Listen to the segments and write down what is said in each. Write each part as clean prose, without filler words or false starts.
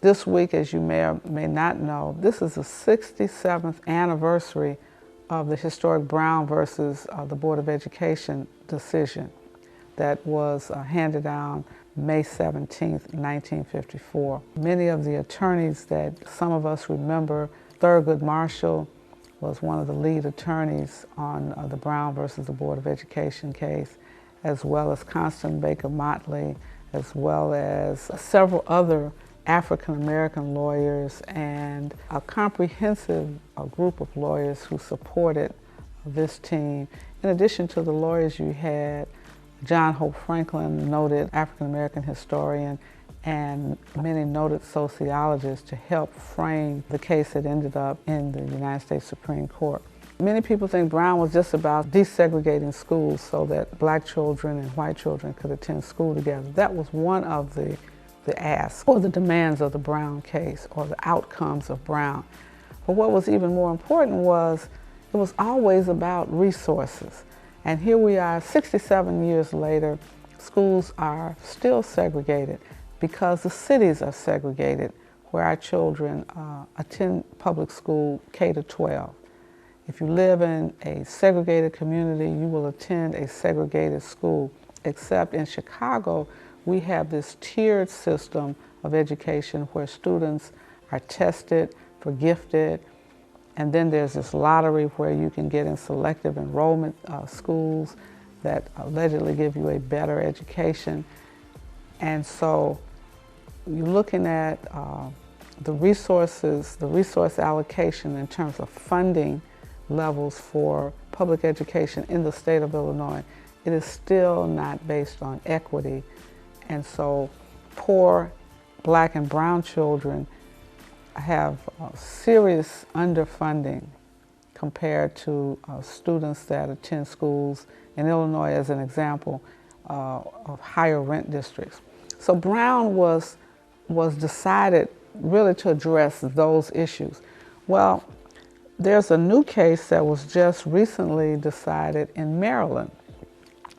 This week, as you may or may not know, this is the 67th anniversary of the historic Brown versus the Board of Education decision that was handed down May 17th, 1954. Many of the attorneys that some of us remember, Thurgood Marshall was one of the lead attorneys on the Brown versus the Board of Education case, as well as Constance Baker Motley, as well as several other African-American lawyers and a comprehensive group of lawyers who supported this team. In addition to the lawyers, you had John Hope Franklin, noted African-American historian, and many noted sociologists to help frame the case that ended up in the United States Supreme Court. Many people think Brown was just about desegregating schools so that black children and white children could attend school together. That was one of the asks or the demands of the Brown case or the outcomes of Brown. But what was even more important was it was always about resources. And here we are 67 years later, schools are still segregated because the cities are segregated where our children attend public school K to 12. If you live in a segregated community, you will attend a segregated school, except in Chicago, we have this tiered system of education where students are tested for gifted, and then there's this lottery where you can get in selective enrollment schools that allegedly give you a better education. And so you're looking at the resources, the resource allocation in terms of funding levels for public education in the state of Illinois. It is still not based on equity. And so poor black and brown children have serious underfunding compared to students that attend schools in Illinois, as an example, of higher rent districts. So Brown was decided really to address those issues. Well, there's a new case that was just recently decided in Maryland,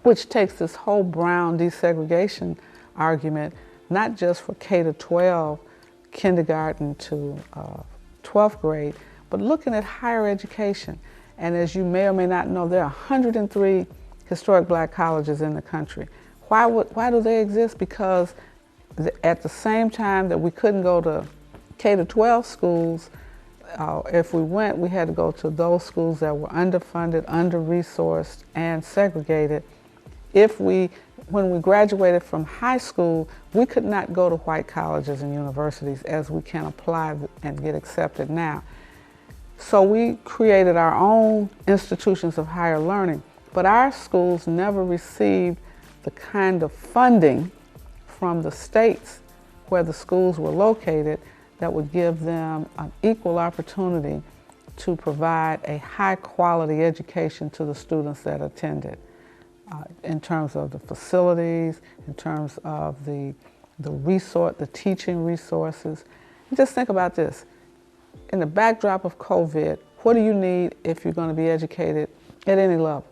which takes this whole Brown desegregation argument, not just for K to 12, kindergarten to 12th grade, but looking at higher education. And as you may or may not know, there are 103 historic black colleges in the country. Why do they exist? Because at the same time that we couldn't go to K to 12 schools, if we went, we had to go to those schools that were underfunded, under-resourced, and segregated. When we graduated from high school, we could not go to white colleges and universities as we can apply and get accepted now. So we created our own institutions of higher learning, but our schools never received the kind of funding from the states where the schools were located that would give them an equal opportunity to provide a high quality education to the students that attended. In terms of the facilities, in terms of the teaching resources. And just think about this. In the backdrop of COVID, what do you need if you're going to be educated at any level?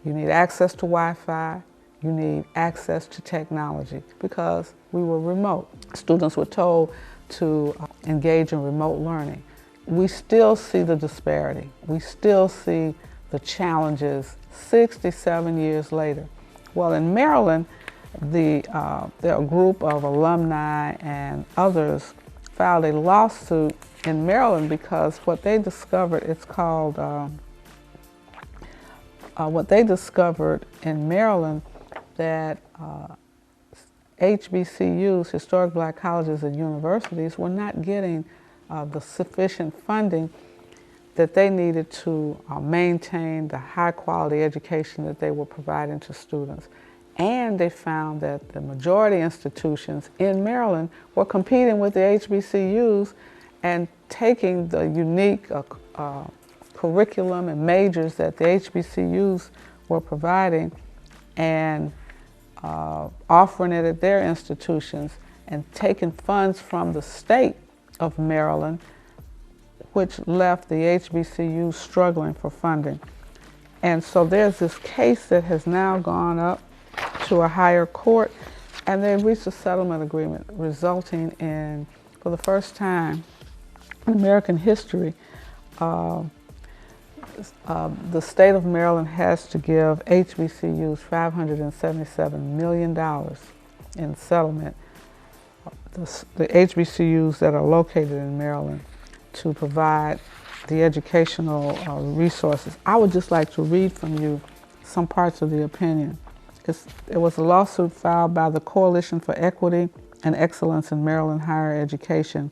You need access to Wi-Fi, you need access to technology, because we were remote. Students were told to engage in remote learning. We still see the disparity. We still see the challenges 67 years later. Well, in Maryland, there are a group of alumni and others filed a lawsuit in Maryland because what they discovered, it's called, what they discovered in Maryland, that HBCUs, historic black colleges and universities, were not getting the sufficient funding that they needed to maintain the high quality education that they were providing to students. And they found that the majority institutions in Maryland were competing with the HBCUs and taking the unique curriculum and majors that the HBCUs were providing and offering it at their institutions and taking funds from the state of Maryland, which left the HBCUs struggling for funding. And so there's this case that has now gone up to a higher court, and they reached a settlement agreement resulting in For the first time in American history, the state of Maryland has to give HBCUs $577 million in settlement, the HBCUs that are located in Maryland, to provide the educational resources. I would just like to read from you some parts of the opinion. It was a lawsuit filed by the Coalition for Equity and Excellence in Maryland Higher Education,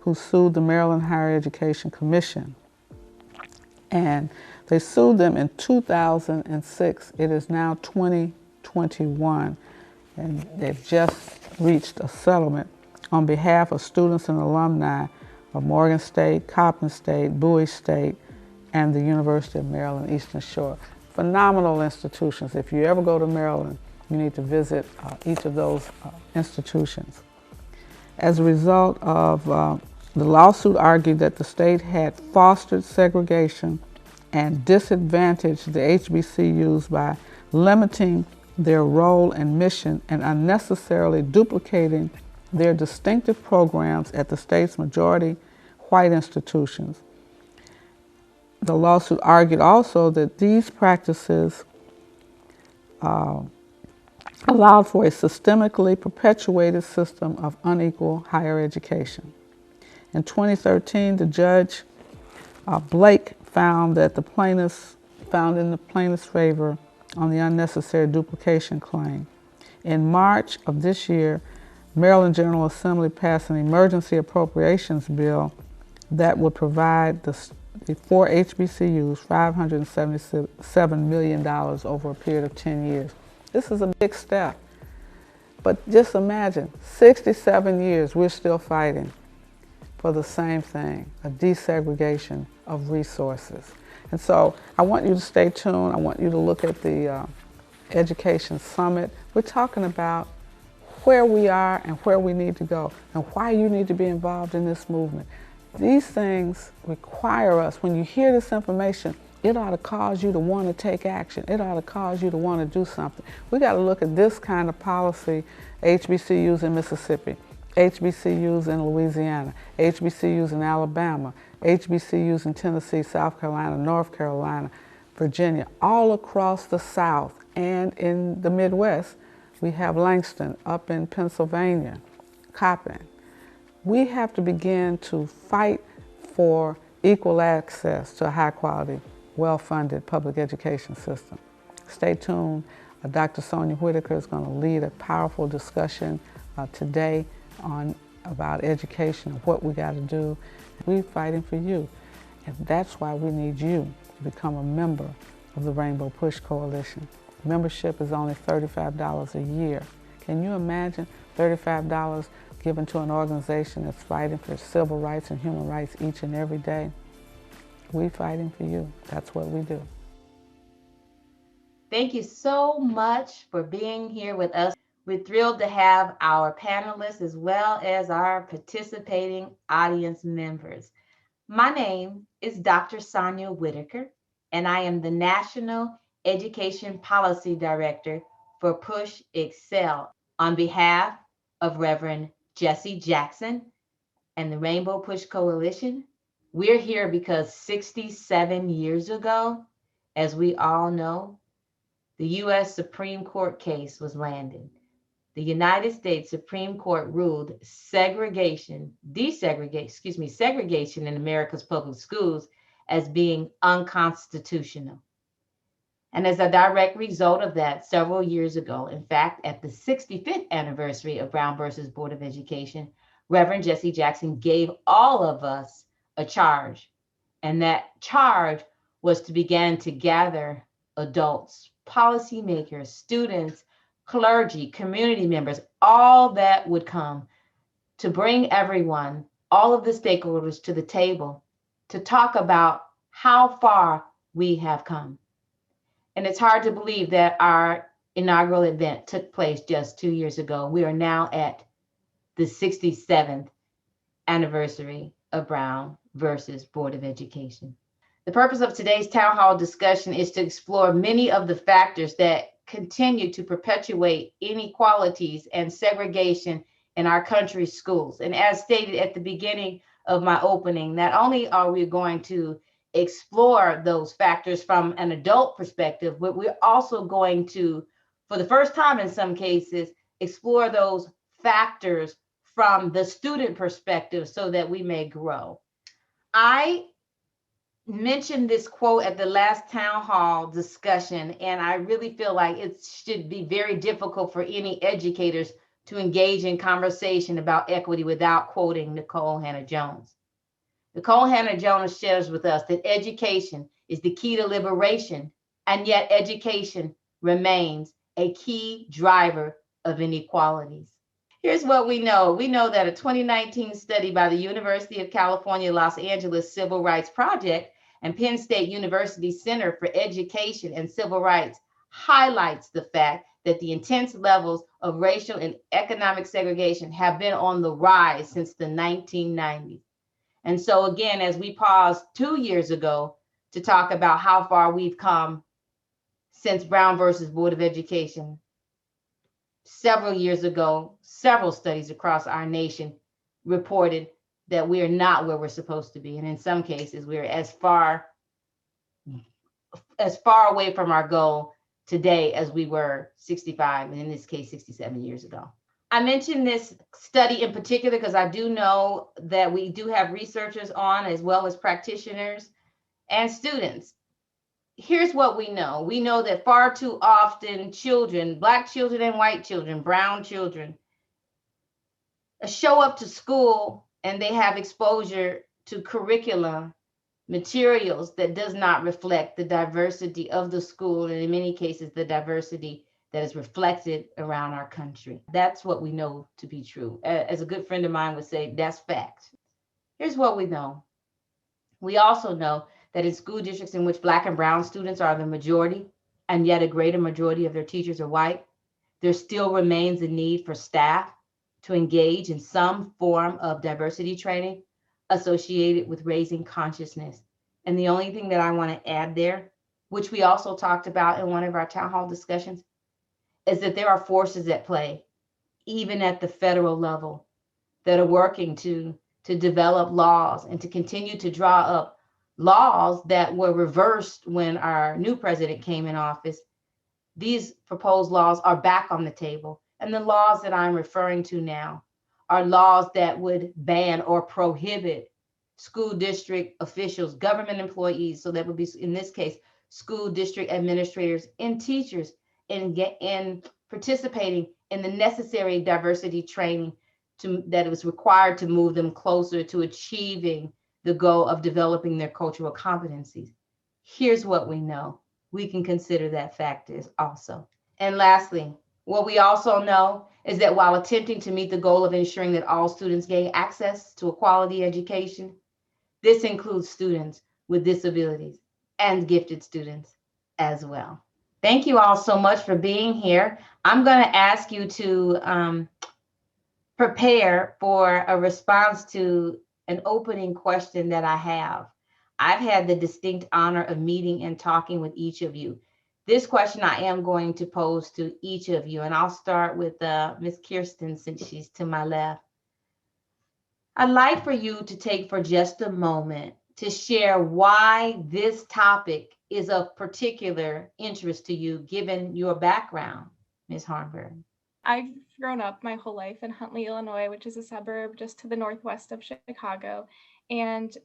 who sued the Maryland Higher Education Commission. And they sued them in 2006. It is now 2021, and they've just reached a settlement on behalf of students and alumni of Morgan State, Coppin State, Bowie State, and the University of Maryland Eastern Shore. Phenomenal institutions. If you ever go to Maryland, you need to visit each of those institutions. As a result of the lawsuit argued that the state had fostered segregation and disadvantaged the HBCUs by limiting their role and mission and unnecessarily duplicating their distinctive programs at the state's majority white institutions. The lawsuit argued also that these practices allowed for a systemically perpetuated system of unequal higher education. In 2013, the judge, Blake, found in the plaintiff's favor on the unnecessary duplication claim. In March of this year, Maryland General Assembly passed an emergency appropriations bill that would provide the four HBCUs $577 million over a period of 10 years. This is a big step. But just imagine, 67 years, we're still fighting for the same thing, a desegregation of resources. And so I want you to stay tuned. I want you to look at the Education Summit. We're talking about where we are and where we need to go and why you need to be involved in this movement. These things require us, when you hear this information, it ought to cause you to want to take action. It ought to cause you to want to do something. We got to look at this kind of policy, HBCUs in Mississippi, HBCUs in Louisiana, HBCUs in Alabama, HBCUs in Tennessee, South Carolina, North Carolina, Virginia, all across the South and in the Midwest. We have Langston up in Pennsylvania, Coppin. We have to begin to fight for equal access to a high quality, well-funded public education system. Stay tuned. Dr. Sonia Whitaker is going to lead a powerful discussion today about education and what we got to do. We're fighting for you, and that's why we need you to become a member of the Rainbow Push Coalition. Membership is only $35 a year. Can you imagine $35 given to an organization that's fighting for civil rights and human rights each and every day? We're fighting for you. That's what we do. Thank you so much for being here with us. We're thrilled to have our panelists as well as our participating audience members. My name is Dr. Sonia Whitaker, and I am the National Education Policy Director for Push Excel on behalf of Reverend Jesse Jackson and the Rainbow Push Coalition. We're here because 67 years ago, as we all know, the U.S. Supreme Court case was landed. The United States Supreme Court ruled segregation in America's public schools as being unconstitutional. And as a direct result of that, several years ago, in fact, at the 65th anniversary of Brown versus Board of Education, Reverend Jesse Jackson gave all of us a charge. And that charge was to begin to gather adults, policymakers, students, clergy, community members, all that would come to bring everyone, all of the stakeholders to the table to talk about how far we have come. And it's hard to believe that our inaugural event took place just 2 years ago. We are now at the 67th anniversary of Brown versus Board of Education. The purpose of today's town hall discussion is to explore many of the factors that continue to perpetuate inequalities and segregation in our country's schools. And as stated at the beginning of my opening, not only are we going to explore those factors from an adult perspective, but we're also going to, for the first time in some cases, explore those factors from the student perspective so that we may grow. I mentioned this quote at the last town hall discussion, and I really feel like it should be very difficult for any educators to engage in conversation about equity without quoting Nikole Hannah-Jones. Nikole Hannah-Jones shares with us that education is the key to liberation, and yet education remains a key driver of inequalities. Here's what we know. We know that a 2019 study by the University of California, Los Angeles Civil Rights Project and Penn State University Center for Education and Civil Rights highlights the fact that the intense levels of racial and economic segregation have been on the rise since the 1990s. And so again, as we paused 2 years ago to talk about how far we've come since Brown versus Board of Education, several years ago, several studies across our nation reported that we are not where we're supposed to be. And in some cases, we're as far away from our goal today as we were 65, and in this case, 67 years ago. I mentioned this study in particular because I do know that we do have researchers on, as well as practitioners and students. Here's what we know. We know that far too often children, Black children and white children, brown children, show up to school and they have exposure to curriculum materials that does not reflect the diversity of the school, and in many cases, the diversity that is reflected around our country. That's what we know to be true. As a good friend of mine would say, that's fact. Here's what we know. We also know that in school districts in which Black and brown students are the majority, and yet a greater majority of their teachers are white, there still remains a need for staff to engage in some form of diversity training associated with raising consciousness. And the only thing that I want to add there, which we also talked about in one of our town hall discussions, is that there are forces at play, even at the federal level, that are working to develop laws and to continue to draw up laws that were reversed when our new president came in office. These proposed laws are back on the table. And the laws that I'm referring to now are laws that would ban or prohibit school district officials, government employees, so that would be, in this case, school district administrators and teachers, in participating in the necessary diversity training that was required to move them closer to achieving the goal of developing their cultural competencies. Here's what we know. We can consider that factors also. And lastly, what we also know is that while attempting to meet the goal of ensuring that all students gain access to a quality education, this includes students with disabilities and gifted students as well. Thank you all so much for being here. I'm going to ask you to prepare for a response to an opening question that I have. I've had the distinct honor of meeting and talking with each of you. This question I am going to pose to each of you, and I'll start with Ms. Kirsten since she's to my left. I'd like for you to take for just a moment to share why this topic is of particular interest to you, given your background, Ms. Harnberg. I've grown up my whole life in Huntley, Illinois, which is a suburb just to the northwest of Chicago. And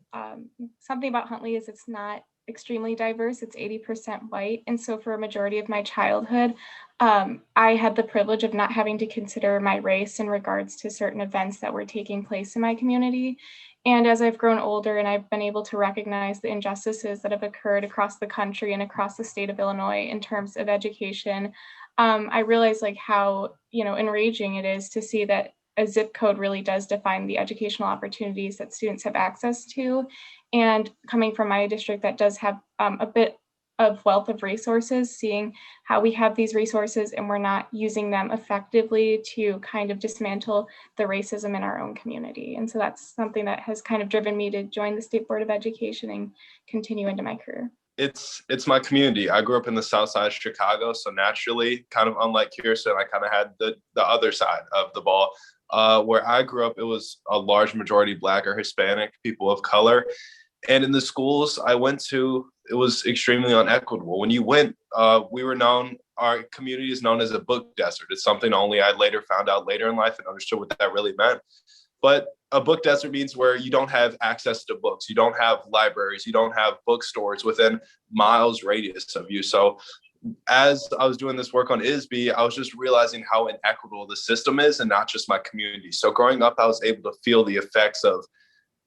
something about Huntley is it's not extremely diverse. It's 80% white. And so for a majority of my childhood, I had the privilege of not having to consider my race in regards to certain events that were taking place in my community. And as I've grown older and I've been able to recognize the injustices that have occurred across the country and across the state of Illinois in terms of education, I realize like how, enraging it is to see that a zip code really does define the educational opportunities that students have access to. And coming from my district that does have a bit of wealth of resources, seeing how we have these resources and we're not using them effectively to kind of dismantle the racism in our own community. And so that's something that has kind of driven me to join the State Board of Education and continue into my career. It's my community. I grew up in the south side of Chicago, so naturally, kind of unlike Kirsten, I kind of had the other side of the ball. Where I grew up, it was a large majority Black or Hispanic people of color. And in the schools I went to, it was extremely unequitable. When you went, we were known, our community is known as a book desert. It's something only I later found out later in life and understood what that really meant. But a book desert means where you don't have access to books, you don't have libraries, you don't have bookstores within miles radius of you. So as I was doing this work on ISB, I was just realizing how inequitable the system is and not just my community. So growing up, I was able to feel the effects of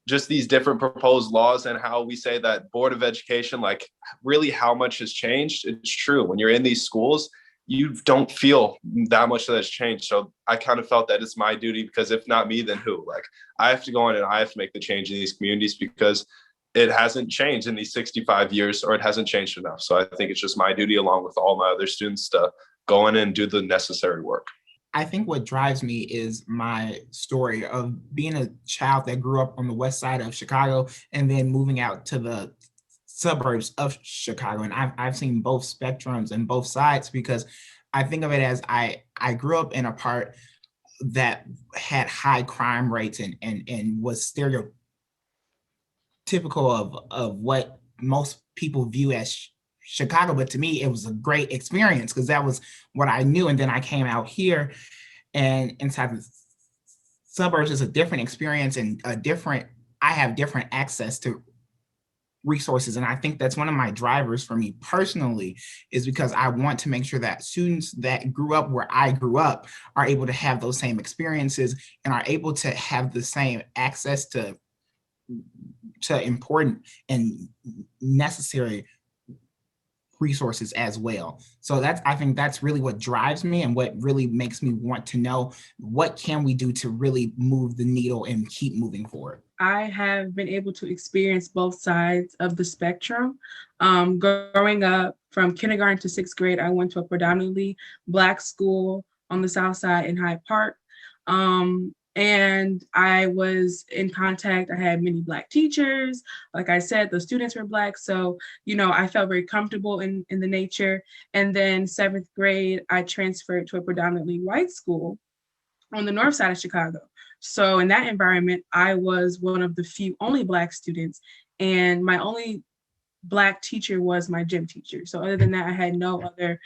just these different proposed laws and how we say that Board of Education, like really how much has changed. It's true. When you're in these schools, you don't feel that much that has changed. So I kind of felt that it's my duty, because if not me, then who? Like I have to go in and I have to make the change in these communities, because it hasn't changed in these 65 years, or it hasn't changed enough. So I think it's just my duty, along with all my other students, to go in and do the necessary work. I think what drives me is my story of being a child that grew up on the west side of Chicago and then moving out to the suburbs of Chicago. And I've seen both spectrums and both sides, because I think of it as I grew up in a part that had high crime rates and was stereotypical of what most people view as Chicago. But to me, it was a great experience because that was what I knew. And then I came out here, and inside the suburbs is a different experience and I have different access to resources. And I think that's one of my drivers for me personally, is because I want to make sure that students that grew up where I grew up are able to have those same experiences and are able to have the same access to important and necessary resources as well. So I think that's really what drives me and what really makes me want to know what can we do to really move the needle and keep moving forward. I have been able to experience both sides of the spectrum. Growing up from kindergarten to 6th grade, I went to a predominantly Black school on the South Side in Hyde Park. And I was in contact, I had many Black teachers. Like I said, the students were Black. So, I felt very comfortable in the nature. And then 7th grade, I transferred to a predominantly white school on the north side of Chicago. So in that environment, I was one of the few only Black students. And my only Black teacher was my gym teacher. So other than that, I had no other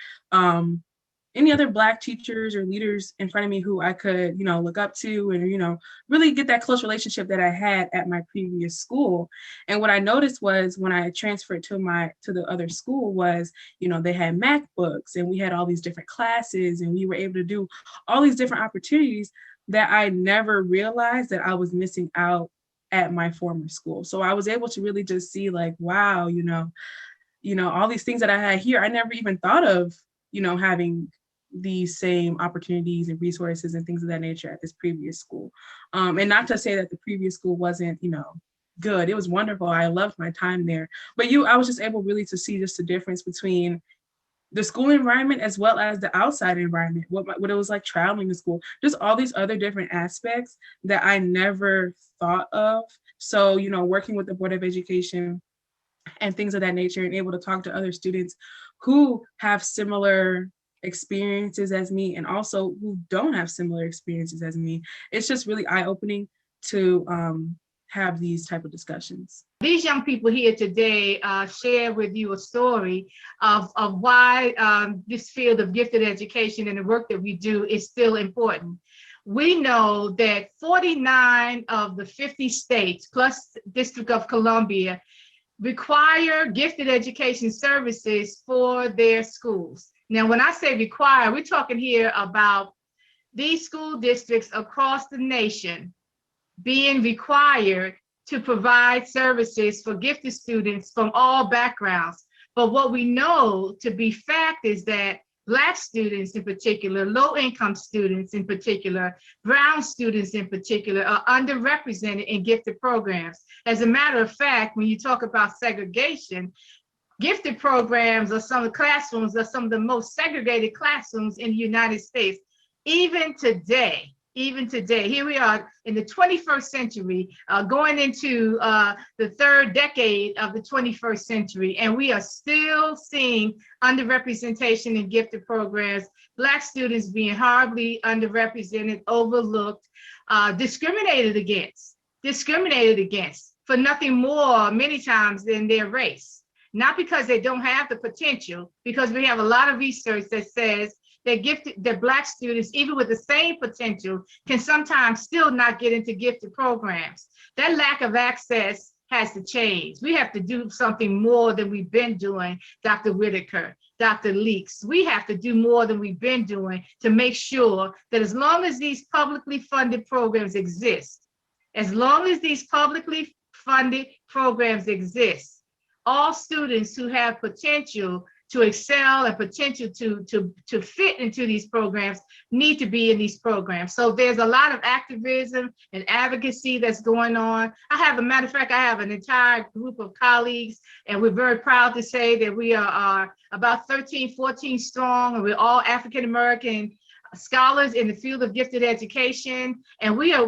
any other Black teachers or leaders in front of me who I could, look up to and, really get that close relationship that I had at my previous school. And what I noticed was when I transferred to the other school was, they had MacBooks and we had all these different classes and we were able to do all these different opportunities that I never realized that I was missing out at my former school. So I was able to really just see like, wow, all these things that I had here, I never even thought of, having these same opportunities and resources and things of that nature at this previous school. And not to say that the previous school wasn't, good. It was wonderful. I loved my time there. But I was just able really to see just the difference between the school environment as well as the outside environment, what it was like traveling to school, just all these other different aspects that I never thought of. So, working with the Board of Education and things of that nature and able to talk to other students who have similar experiences as me and also who don't have similar experiences as me. It's just really eye-opening to have these type of discussions. These young people here today share with you a story of why this field of gifted education and the work that we do is still important. We know that 49 of the 50 states plus District of Columbia require gifted education services for their schools. Now, when I say require, we're talking here about these school districts across the nation being required to provide services for gifted students from all backgrounds. But what we know to be fact is that Black students in particular, low-income students in particular, brown students in particular are underrepresented in gifted programs. As a matter of fact, when you talk about segregation, gifted programs are some of the classrooms are some of the most segregated classrooms in the United States. Even today, here we are in the 21st century, going into the third decade of the 21st century, and we are still seeing underrepresentation in gifted programs, Black students being horribly underrepresented, overlooked. discriminated against for nothing more many times than their race. Not because they don't have the potential, because we have a lot of research that says that Black students, even with the same potential, can sometimes still not get into gifted programs. That lack of access has to change. We have to do something more than we've been doing, Dr. Whitaker, Dr. Leeks. We have to do more than we've been doing to make sure that as long as these publicly funded programs exist, all students who have potential to excel and potential to fit into these programs need to be in these programs. So there's a lot of activism and advocacy that's going on. I have an entire group of colleagues, and we're very proud to say that we are about 13, 14 strong, and we're all African-American scholars in the field of gifted education. And we are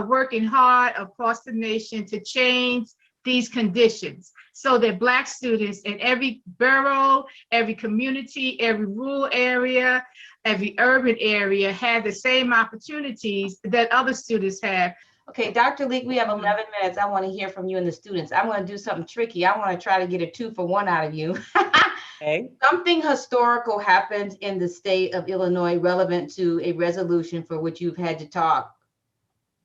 working hard across the nation to change these conditions so that Black students in every borough, every community, every rural area, every urban area have the same opportunities that other students have. Okay, Dr. Leek, we have 11 minutes. I want to hear from you and the students. I'm going to do something tricky. I want to try to get a 2-for-1 out of you. Okay. Something historical happened in the state of Illinois relevant to a resolution for which you've had to talk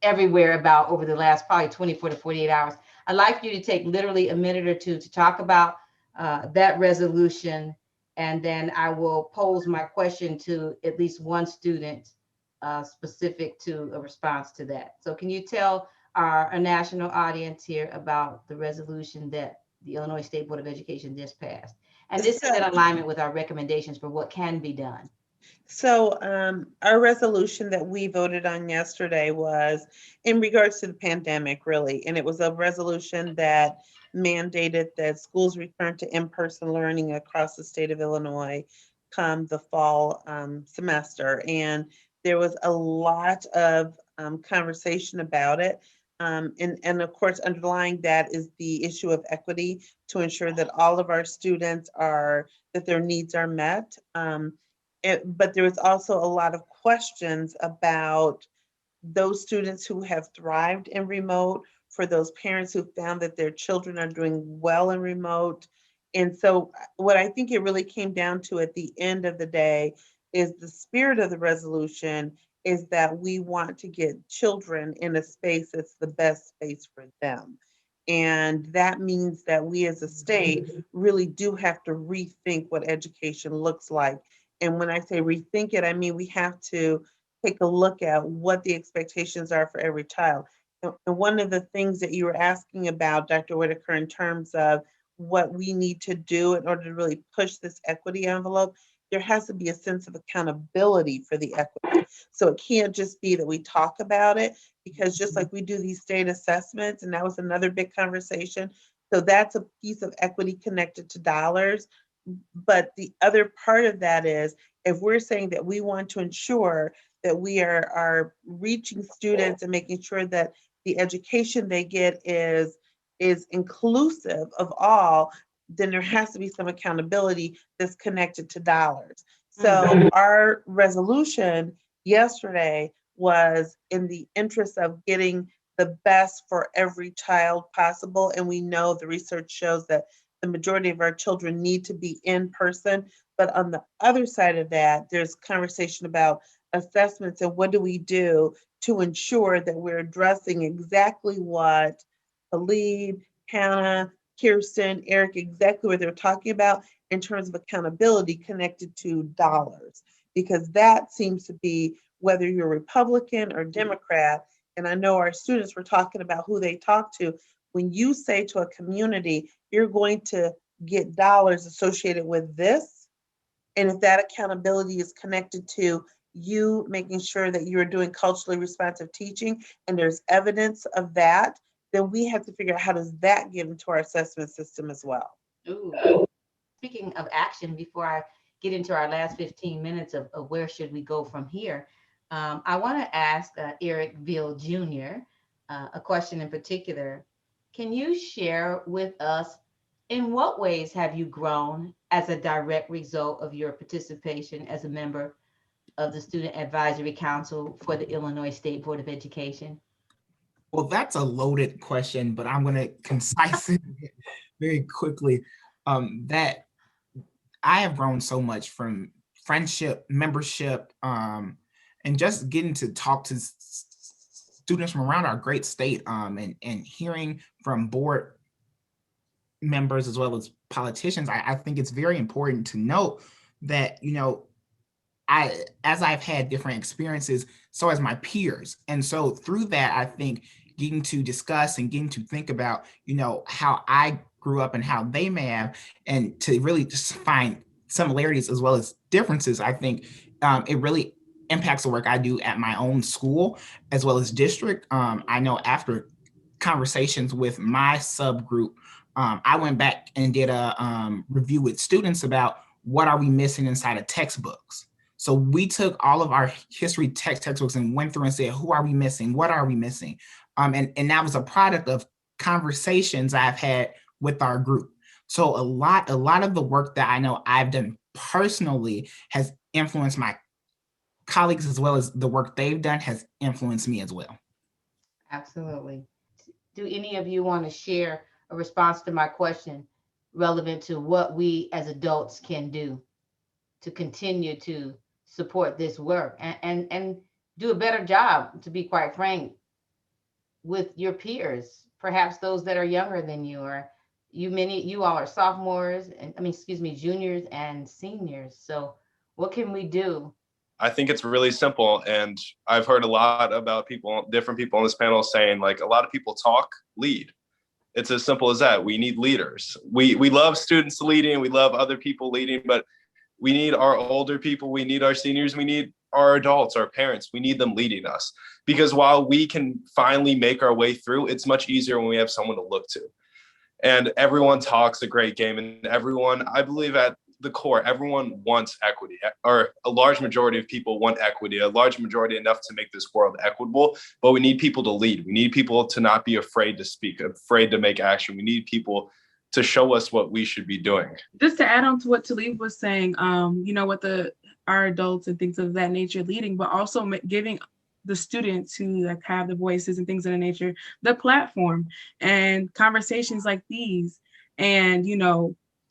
everywhere about over the last probably 24 to 48 hours. I'd like you to take literally a minute or two to talk about that resolution, and then I will pose my question to at least one student specific to a response to that. So can you tell our national audience here about the resolution that the Illinois State Board of Education just passed? And this is in alignment with our recommendations for what can be done. So our resolution that we voted on yesterday was in regards to the pandemic, really. And it was a resolution that mandated that schools return to in-person learning across the state of Illinois come the fall semester. And there was a lot of conversation about it. And of course, underlying that is the issue of equity to ensure that all of our students that their needs are met. But there was also a lot of questions about those students who have thrived in remote, for those parents who found that their children are doing well in remote. And so what I think it really came down to at the end of the day is the spirit of the resolution is that we want to get children in a space that's the best space for them. And that means that we as a state really do have to rethink what education looks like. And when I say rethink it, I mean we have to take a look at what the expectations are for every child. And one of the things that you were asking about, Dr. Whitaker, in terms of what we need to do in order to really push this equity envelope, there has to be a sense of accountability for the equity. So it can't just be that we talk about it, because just like we do these state assessments, and that was another big conversation. So that's a piece of equity connected to dollars. But the other part of that is, if we're saying that we want to ensure that we are reaching students and making sure that the education they get is inclusive of all, then there has to be some accountability that's connected to dollars. So our resolution yesterday was in the interest of getting the best for every child possible. And we know the research shows that the majority of our children need to be in person. But on the other side of that, there's conversation about assessments and what do we do to ensure that we're addressing exactly what Talib, Hannah, Kirsten, Eric, exactly what they're talking about in terms of accountability connected to dollars, because that seems to be whether you're Republican or Democrat. And I know our students were talking about who they talk to. When you say to a community, you're going to get dollars associated with this, and if that accountability is connected to you making sure that you're doing culturally responsive teaching and there's evidence of that, then we have to figure out how does that get into our assessment system as well. Ooh. Speaking of action, before I get into our last 15 minutes of where should we go from here, I want to ask Eric Ville Jr. A question in particular. Can you share with us in what ways have you grown as a direct result of your participation as a member of the Student Advisory Council for the Illinois State Board of Education? Well, that's a loaded question, but I'm going to concise it very quickly. That I have grown so much from friendship, membership, and just getting to talk to students from around our great state, and hearing from board members as well as politicians. I think it's very important to note that, you know, as I've had different experiences, so as my peers. And so through that, I think getting to discuss and getting to think about, you know, how I grew up and how they may have, and to really just find similarities as well as differences, I think it really impacts the work I do at my own school as well as district. I know after conversations with my subgroup, I went back and did a review with students about what are we missing inside of textbooks. So we took all of our history textbooks and went through and said, who are we missing? What are we missing? And that was a product of conversations I've had with our group. So a lot of the work that I know I've done personally has influenced my colleagues, as well as the work they've done has influenced me as well. Absolutely. Do any of you want to share a response to my question relevant to what we as adults can do to continue to support this work and do a better job, to be quite frank, with your peers, perhaps those that are younger than you, or you all are sophomores, and juniors and seniors. So what can we do? I think it's really simple. And I've heard a lot about different people on this panel saying, like, a lot of people talk, lead. It's as simple as that. We need leaders. We love students leading, we love other people leading, but we need our older people, we need our seniors, we need our adults, our parents, we need them leading us. Because while we can finally make our way through, it's much easier when we have someone to look to. And everyone talks a great game, and everyone, I believe at the core, everyone wants equity, or a large majority of people want equity, a large majority enough to make this world equitable, but we need people to lead. We need people to not be afraid to speak, afraid to make action. We need people to show us what we should be doing. Just to add on to what Talib was saying, you know, with our adults and things of that nature leading, but also giving the students who like have the voices and things of that nature, the platform and conversations like these, and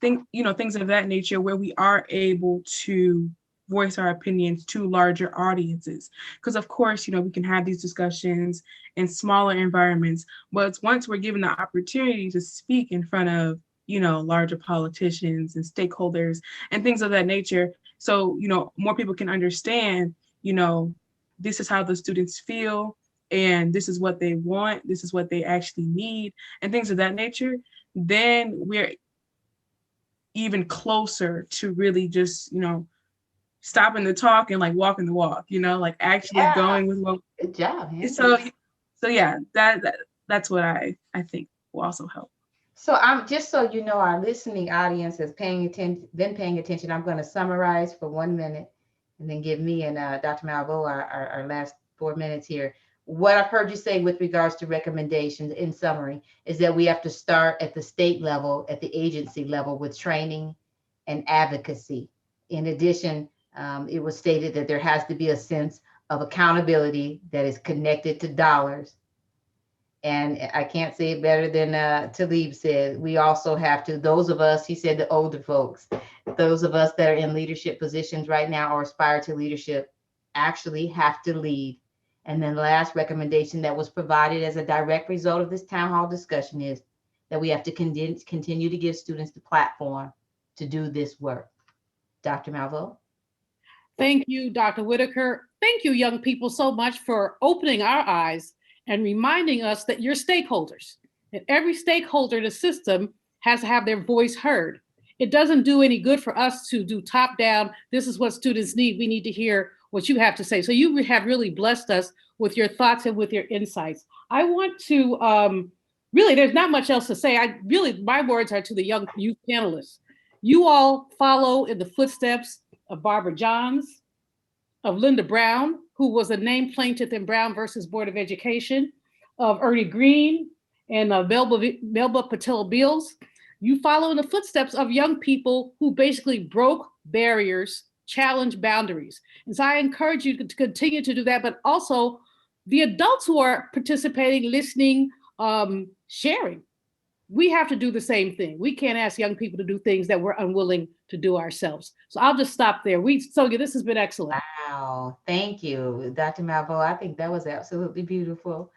things of that nature where we are able to voice our opinions to larger audiences. Because of course, we can have these discussions in smaller environments, but once we're given the opportunity to speak in front of, larger politicians and stakeholders and things of that nature, so, more people can understand, this is how the students feel, and this is what they want, this is what they actually need, and things of that nature, then we're even closer to really just, stopping the talk and like walking the walk, like actually going with what. Good job. So yeah, that's what I think will also help. So I'm just so our listening audience is been paying attention. I'm going to summarize for 1 minute and then give me and Dr. Malvo our last 4 minutes here. What I've heard you say with regards to recommendations in summary is that we have to start at the state level, at the agency level, with training and advocacy. In addition, it was stated that there has to be a sense of accountability that is connected to dollars. And I can't say it better than Talib said. We also have to, those of us, he said the older folks, those of us that are in leadership positions right now or aspire to leadership actually have to lead. And then the last recommendation that was provided as a direct result of this town hall discussion is that we have to continue to give students the platform to do this work. Dr. Malvo. Thank you, Dr. Whitaker. Thank you, young people, so much for opening our eyes and reminding us that you're stakeholders. And every stakeholder in the system has to have their voice heard. It doesn't do any good for us to do top down, this is what students need, we need to hear what you have to say. So you have really blessed us with your thoughts and with your insights. I want to, really, there's not much else to say. My words are to the young youth panelists. You all follow in the footsteps of Barbara Johns, of Linda Brown, who was a named plaintiff in Brown versus Board of Education, of Ernie Green and Melba Patel Beals. You follow in the footsteps of young people who basically broke barriers challenge boundaries. And so I encourage you to continue to do that, but also the adults who are participating, listening, sharing. We have to do the same thing. We can't ask young people to do things that we're unwilling to do ourselves. So I'll just stop there. Sonia, this has been excellent. Wow, thank you, Dr. Malvo. I think that was absolutely beautiful.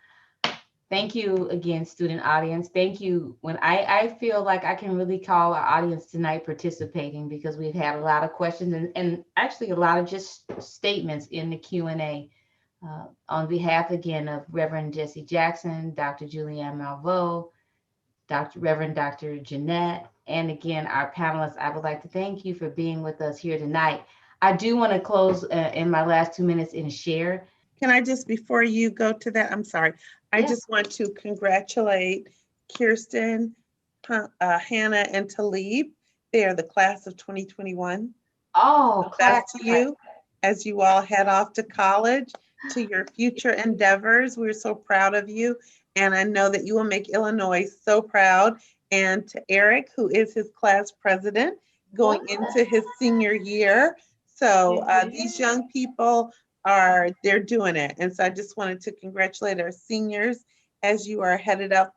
Thank you again, student audience. Thank you. When I feel like I can really call our audience tonight participating, because we've had a lot of questions and actually a lot of just statements in the Q&A. On behalf again of Reverend Jesse Jackson, Dr. Julianne Malvo, Reverend Dr. Jeanette, and again, our panelists, I would like to thank you for being with us here tonight. I do want to close in my last 2 minutes and share. Can I just, before you go to that, I'm sorry, I just want to congratulate Kirsten, Hannah, and Talib. They are the class of 2021. Oh, class to you as you all head off to college, to your future endeavors. We're so proud of you. And I know that you will make Illinois so proud. And to Eric, who is his class president, going into his senior year. So these young people they're doing it. And so I just wanted to congratulate our seniors as you are headed out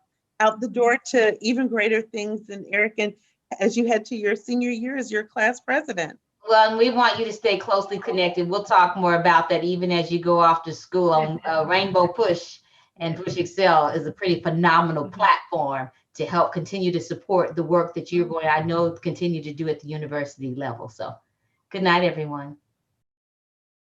the door to even greater things than Eric, and as you head to your senior year as your class president. Well, and we want you to stay closely connected. We'll talk more about that even as you go off to school. On Rainbow Push and Push Excel is a pretty phenomenal platform to help continue to support the work that you're going, I know, continue to do at the university level. So good night, everyone.